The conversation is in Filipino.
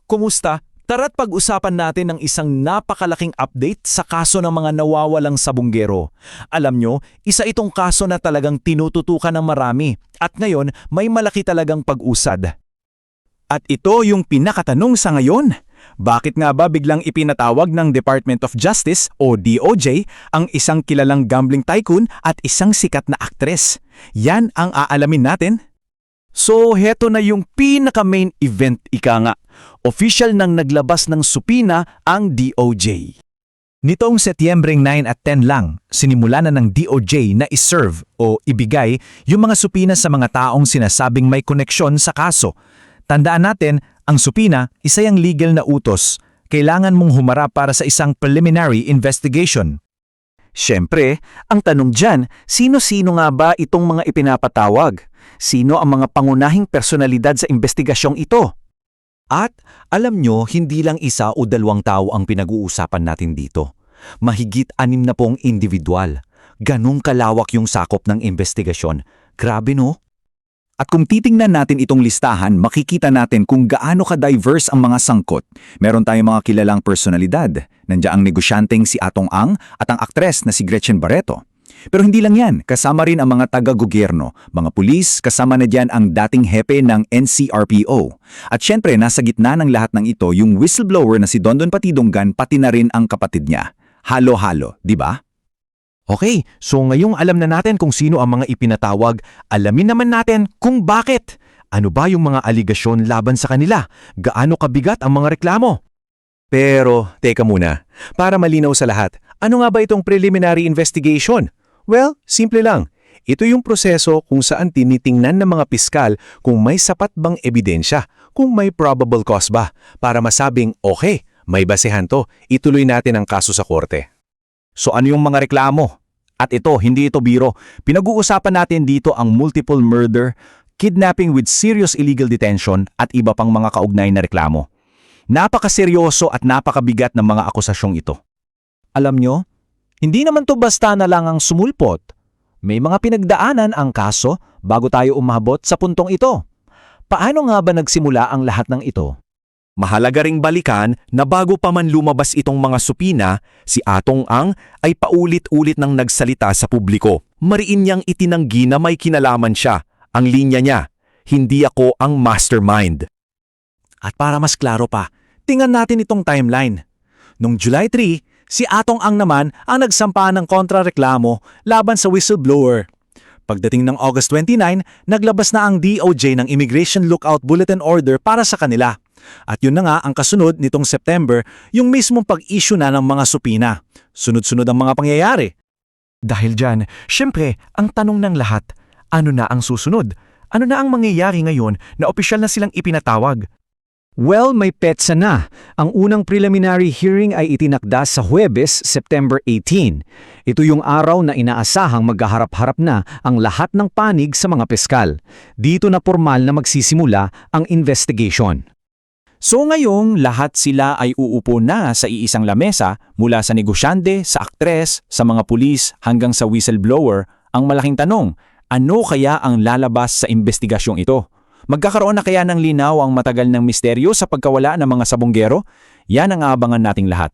Kumusta? Tara't pag-usapan natin ng isang napakalaking update sa kaso ng mga nawawalang sabunggero. Alam nyo, isa itong kaso na talagang tinututukan ng marami at ngayon may malaki talagang pag-usad. At ito yung pinakatanong sa ngayon. Bakit nga ba biglang ipinatawag ng Department of Justice o DOJ ang isang kilalang gambling tycoon at isang sikat na aktres? Yan ang aalamin natin. So, heto na yung pinaka-main event ika nga. Official nang naglabas ng supina ang DOJ. Nitong Setyembre 9 at 10 lang, sinimula na ng DOJ na iserve o ibigay yung mga supina sa mga taong sinasabing may koneksyon sa kaso. Tandaan natin, ang supina, isa yung legal na utos. Kailangan mong humarap para sa isang preliminary investigation. Siyempre, ang tanong dyan, sino-sino nga ba itong mga ipinapatawag? Sino ang mga pangunahing personalidad sa investigasyong ito? At alam nyo, hindi lang isa o dalawang tao ang pinag-uusapan natin dito. Mahigit 60 individual. Ganong kalawak yung sakop ng investigasyon. Grabe no? At kung titingnan natin itong listahan, makikita natin kung gaano ka-diverse ang mga sangkot. Meron tayong mga kilalang personalidad. Nandiyan ang negosyanteng si Atong Ang at ang aktres na si Gretchen Barreto. Pero hindi lang yan, kasama rin ang mga taga-gobyerno, mga pulis, kasama na dyan ang dating hepe ng NCRPO. At syempre, nasa gitna ng lahat ng ito, yung whistleblower na si Dondon Patidonggan, pati na rin ang kapatid niya. Halo-halo, di ba? Okay, so ngayong alam na natin kung sino ang mga ipinatawag, alamin naman natin kung bakit. Ano ba yung mga aligasyon laban sa kanila? Gaano kabigat ang mga reklamo? Pero, teka muna, para malinaw sa lahat, ano nga ba itong preliminary investigation? Well, simple lang. Ito yung proseso kung saan tinitingnan ng mga piskal kung may sapat bang ebidensya, kung may probable cause ba, para masabing, okay, may basehan to, ituloy natin ang kaso sa korte. So ano yung mga reklamo? At ito, hindi ito biro. Pinag-uusapan natin dito ang multiple murder, kidnapping with serious illegal detention at iba pang mga kaugnay na reklamo. Napakaseryoso at napakabigat ng mga akusasyong ito. Alam nyo, hindi naman to basta na lang ang sumulpot. May mga pinagdaanan ang kaso bago tayo umabot sa puntong ito. Paano nga ba nagsimula ang lahat ng ito? Mahalaga ring balikan na bago pa man lumabas itong mga supina, si Atong Ang ay paulit-ulit nang nagsalita sa publiko. Mariin niyang itinanggi na may kinalaman siya. Ang linya niya, hindi ako ang mastermind. At para mas klaro pa, tingnan natin itong timeline. Noong July 3, si Atong Ang naman ang nagsampa ng kontrareklamo laban sa whistleblower. Pagdating ng August 29, naglabas na ang DOJ ng Immigration Lookout Bulletin Order para sa kanila. At yun na nga ang kasunod nitong September, yung mismong pag-issue na ng mga supina. Sunod-sunod ang mga pangyayari. Dahil dyan, syempre, ang tanong ng lahat, ano na ang susunod? Ano na ang mangyayari ngayon na opisyal na silang ipinatawag? Well, may petsa na. Ang unang preliminary hearing ay itinakda sa Huwebes, September 18. Ito yung araw na inaasahang magkaharap-harap na ang lahat ng panig sa mga piskal. Dito na formal na magsisimula ang investigation. So ngayong lahat sila ay uupo na sa iisang lamesa mula sa negosyante, sa aktres, sa mga pulis hanggang sa whistleblower. Ang malaking tanong, ano kaya ang lalabas sa investigasyong ito? Magkakaroon na kaya ng linaw ang matagal ng misteryo sa pagkawala ng mga sabunggero? Yan ang aabangan nating lahat.